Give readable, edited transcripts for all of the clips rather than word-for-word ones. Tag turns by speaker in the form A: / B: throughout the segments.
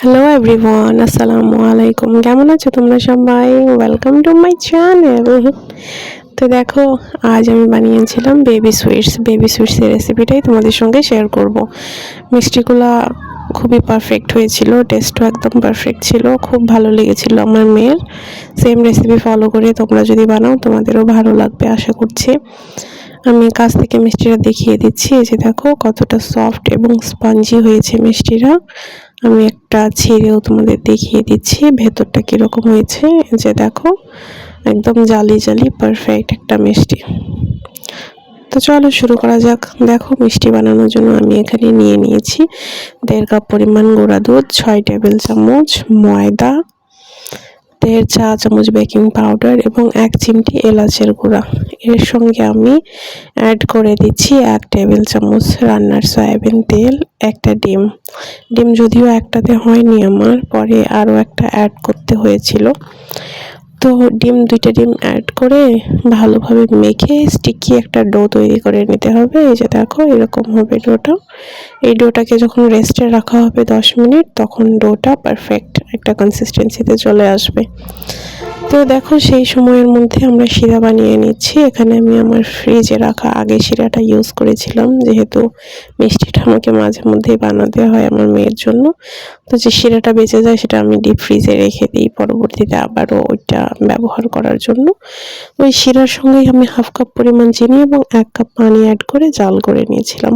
A: Hello everyone, আসসালামু আলাইকুম। কেমন আছো তোমরা সবাই? Welcome to my channel. তো দেখো, আজ আমি বানিয়েছিলাম বেবি সুইটসের রেসিপিটাই তোমাদের সঙ্গে শেয়ার করব। মিষ্টিগুলা খুবই পারফেক্ট হয়েছিল, টেস্টও একদম পারফেক্ট ছিল, খুব ভালো লেগেছিল আমার মেয়ের। সেম রেসিপি ফলো করে তোমরা যদি বানাও তোমাদেরও ভালো লাগবে আশা করছি। আমি কাছ থেকে মিষ্টিটা দেখিয়ে দিচ্ছি। এই যে দেখো কতটা সফট এবং স্পঞ্জি হয়েছে মিষ্টিটা। আমি একটা ছিঁড়েও তোমাদের দেখিয়ে দিচ্ছি ভেতরটা কীরকম হয়েছে। এই যে দেখো, একদম জালি জালি পারফেক্ট একটা মিষ্টি। তো চলো শুরু করা যাক। দেখো, মিষ্টি বানানোর জন্য আমি এখানে নিয়ে নিয়েছি 1.5 কাপ পরিমাণ গুঁড়া দুধ, 6 টেবিল চামচ ময়দা, 1.5 চা চামচ বেকিং পাউডার এবং 1 চিমটি এলাচের গুঁড়া। এর সঙ্গে আমি অ্যাড করে দিচ্ছি 1 টেবিল চামচ রান্নার সয়াবিন তেল, একটা ডিম। ডিম যদিও একটাতে হয়নি আমার, পরে আরও একটা অ্যাড করতে হয়েছিল। তো দুইটা ডিম অ্যাড করে ভালোভাবে মেখে স্টিকি একটা ডো তৈরি করে নিতে হবে। এই যে দেখো, এরকম হবে ডোটা। এই ডোটাকে যখন রেস্টে রাখা হবে 10 মিনিট, তখন ডোটা পারফেক্ট একটা কনসিস্টেন্সিতে চলে আসবে। তো দেখো, সেই সময়ের মধ্যে আমরা শিরা বানিয়ে নিচ্ছি। এখানে আমি আমার ফ্রিজে রাখা আগে শিরাটা ইউজ করেছিলাম, যেহেতু মিষ্টিটা আমাকে মাঝে মধ্যেই বানাতে হয় আমার মেয়ের জন্য। তো যে শিরাটা বেঁচে যায় সেটা আমি ডিপ ফ্রিজে রেখে দিই পরবর্তীতে আবারও ওইটা ব্যবহার করার জন্য। ওই শিরার সঙ্গেই আমি 1/2 কাপ পরিমাণ চিনি এবং 1 কাপ পানি অ্যাড করে জাল করে নিয়েছিলাম।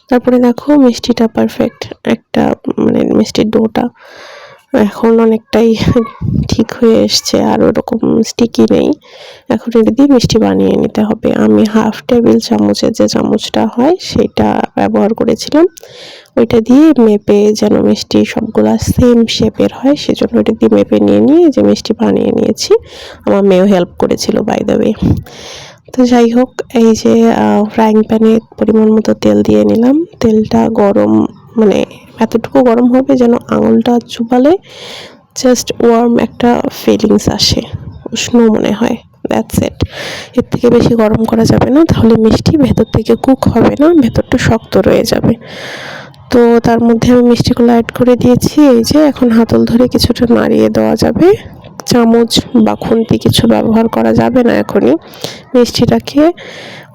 A: তারপরে দেখো, মিষ্টিটা পারফেক্ট একটা মিষ্টির ডোটা এখন অনেকটাই ঠিক হয়ে এসছে, আর ওরকম স্টিকি নেই। এখন এটা দিয়ে মিষ্টি বানিয়ে নিতে হবে। আমি 1/2 টেবিল চামচের যে চামচটা হয় সেটা ব্যবহার করেছিলাম। ওইটা দিয়ে মেপে, যেন মিষ্টি সবগুলা সেম শেপের হয়, সেজন্য ওইটা দিয়ে মেপে নিয়ে যে মিষ্টি বানিয়ে নিয়েছি। আমার মেয়েও হেল্প করেছিল বাই দ্য ওয়ে। তো যাই হোক, এই যে ফ্রাইং প্যানে পরিমাণ মতো তেল দিয়ে নিলাম। তেলটা গরম, এতটুকু গরম হবে যেন আঙুলটা চুবালে জাস্ট ওয়ার্ম একটা ফিলিংস আসে, উষ্ণ মনে হয়। That's it. এর থেকে বেশি গরম করা যাবে না, তাহলে মিষ্টি ভেতর থেকে কুক হবে না, ভেতরটা শক্ত রয়ে যাবে। তো তার মধ্যে আমি মিষ্টিগুলো অ্যাড করে দিয়েছি। এই যে এখন হাতল ধরে কিছুটা নাড়িয়ে দেওয়া যাবে, চামচ বা খুন্তি কিছু ব্যবহার করা যাবে না এখনই। মিষ্টিটাকে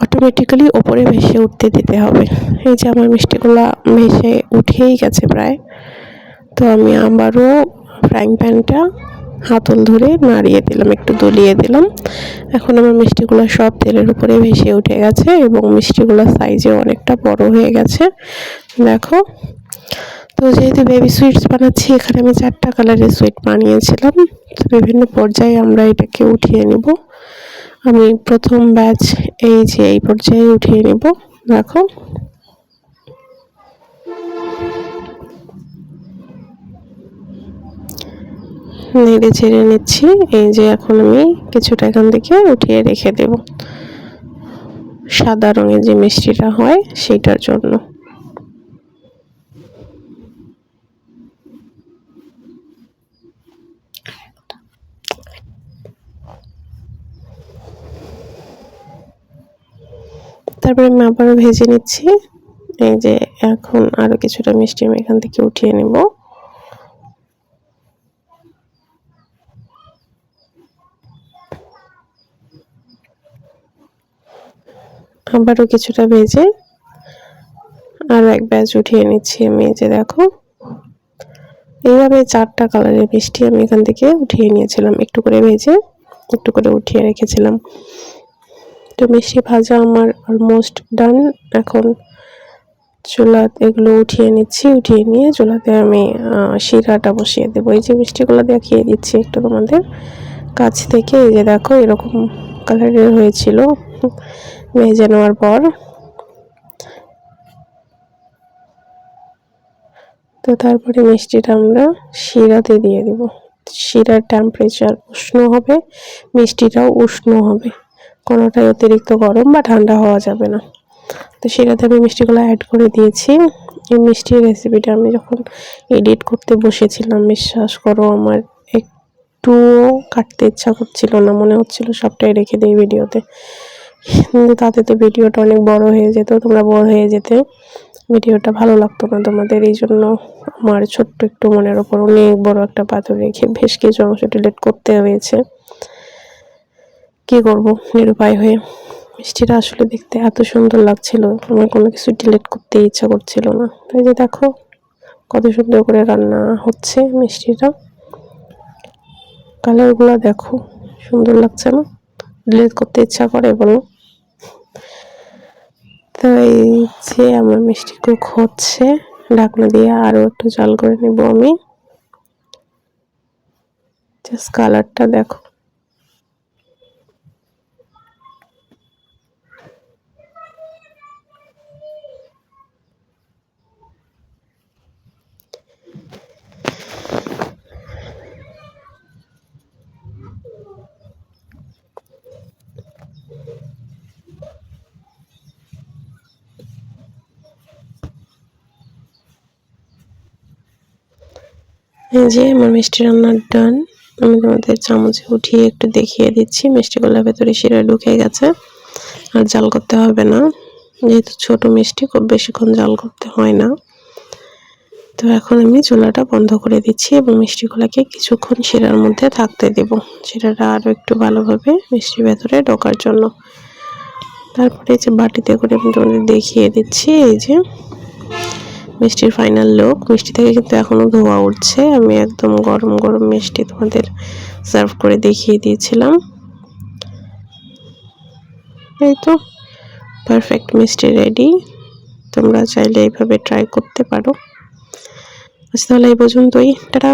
A: অটোমেটিক্যালি ওপরে ভেসে উঠতে দিতে হবে। এই যে আমার মিষ্টিগুলো ভেসে উঠেই গেছে প্রায়। তো আমি আবারও ফ্রাইং প্যানটা হাতল ধরে নাড়িয়ে দিলাম, একটু দুলিয়ে দিলাম। এখন আমার মিষ্টিগুলো সব তেলের উপরে ভেসে উঠে গেছে এবং মিষ্টিগুলো সাইজে অনেকটা বড় হয়ে গেছে দেখো। তো যেহেতু বেবি সুইটস বানাচ্ছি, এখানে আমি 4টা কালারের সুইট বানিয়েছিলাম। তো বিভিন্ন পর্যায়ে আমরা এটাকে উঠিয়ে নেব। আমি প্রথম ব্যাচ এই পর্যায়ে উঠিয়ে নেব। দেখো, নেড়ে ছেড়ে নিচ্ছি। এই যে এখন আমি কিছুটা এখান থেকে উঠিয়ে রেখে দেব সাদা রঙের যে মিষ্টিটা হয় সেটার জন্য। তারপরে আমি আবারও ভেজে নিচ্ছি। এই যে এখন আরো কিছুটা মিষ্টি আমি এখান থেকে উঠিয়ে নেব। আবারও কিছুটা ভেজে আরো এক ব্যাচ উঠিয়ে নিচ্ছি আমি। এই যে দেখো, এইভাবে 4টা কালারের মিষ্টি আমি এখান থেকে উঠিয়ে নিয়েছিলাম, একটু করে ভেজে একটু করে উঠিয়ে রেখেছিলাম। তো মিষ্টি ভাজা আমার অলমোস্ট ডান। এখন চুলাতে এগুলো উঠিয়ে নিচ্ছি। উঠিয়ে নিয়ে চুলাতে আমি শিরাটা বসিয়ে দেবো। এই যে মিষ্টিগুলো দেখিয়ে দিচ্ছি একটু তোমাদের কাছ থেকে। এই যে দেখো, এরকম কালারের হয়েছিল ভেজে নেওয়ার পর। তো তারপরে মিষ্টিটা আমরা শিরাতে দিয়ে দেব। শিরার টেম্পারেচার উষ্ণ হবে, মিষ্টিটাও উষ্ণ হবে, কোনোটাই অতিরিক্ত গরম বা ঠান্ডা হওয়া যাবে না। তো শিরাতে আমি মিষ্টিগুলো অ্যাড করে দিয়েছি। এই মিষ্টির রেসিপিটা আমি যখন এডিট করতে বসেছিলাম, বিশ্বাস করো আমার একটুও কাটতে ইচ্ছা করছিল না, মনে হচ্ছিল সবটাই রেখে দিই ভিডিওতে, কিন্তু তাতে তো ভিডিওটা অনেক বড় হয়ে যেত, তোমরা বোর হয়ে যেতে। ভিডিওটা ভালো লাগতো না তোমাদের, এই জন্য আমার ছোট্ট একটু মনের ওপর অনেক বড় একটা পাথর রেখে বেশ কিছু অংশ ডিলিট করতে হয়েছে। কি করব, নিরুপায় হয়ে। মিষ্টিটা আসলে দেখতে এত সুন্দর লাগছিল, আমার কোনো কিছু ডিলিট করতে ইচ্ছা করছিল না। এই যে দেখো কত সুন্দর করে রান্না হচ্ছে মিষ্টিটা, কালারগুলো দেখো সুন্দর লাগছে না? ডিলিট করতে ইচ্ছা করে বলো? তো এই যে আমার মিষ্টি কুক হচ্ছে, ঢাকনা দিয়ে আরো একটু জাল করে নেব আমি। জাস্ট কালারটা দেখো, এই যে আমার মিষ্টি রান্না ডান। আমি তোমাদের চামচে উঠিয়ে একটু দেখিয়ে দিচ্ছি, মিষ্টিগুলোর ভেতরে শিরা ঢুকে গেছে, আর জাল করতে হবে না, যেহেতু ছোট মিষ্টি খুব বেশিক্ষণ জাল করতে হয় না। তো এখন আমি চুলাটা বন্ধ করে দিচ্ছি এবং মিষ্টিগুলোকে কিছুক্ষণ শিরার মধ্যে থাকতে দেব, শিরাটা আরও একটু ভালোভাবে মিষ্টির ভেতরে ঢোকার জন্য। তারপরে এই যে বাটিতে করে আমি তোমাদের দেখিয়ে দিচ্ছি, এই যে মিষ্টির ফাইনাল লুক। মিষ্টি থেকে কিন্তু এখনো ধোয়া উঠছে, আমি একদম গরম গরম মিষ্টি তোমাদের সার্ভ করে দেখিয়ে দিয়েছিলাম। এই তো পারফেক্ট মিষ্টি রেডি, তোমরা চাইলে এইভাবে ট্রাই করতে পারো। আজ তাহলে এই পর্যন্তই, টাটা।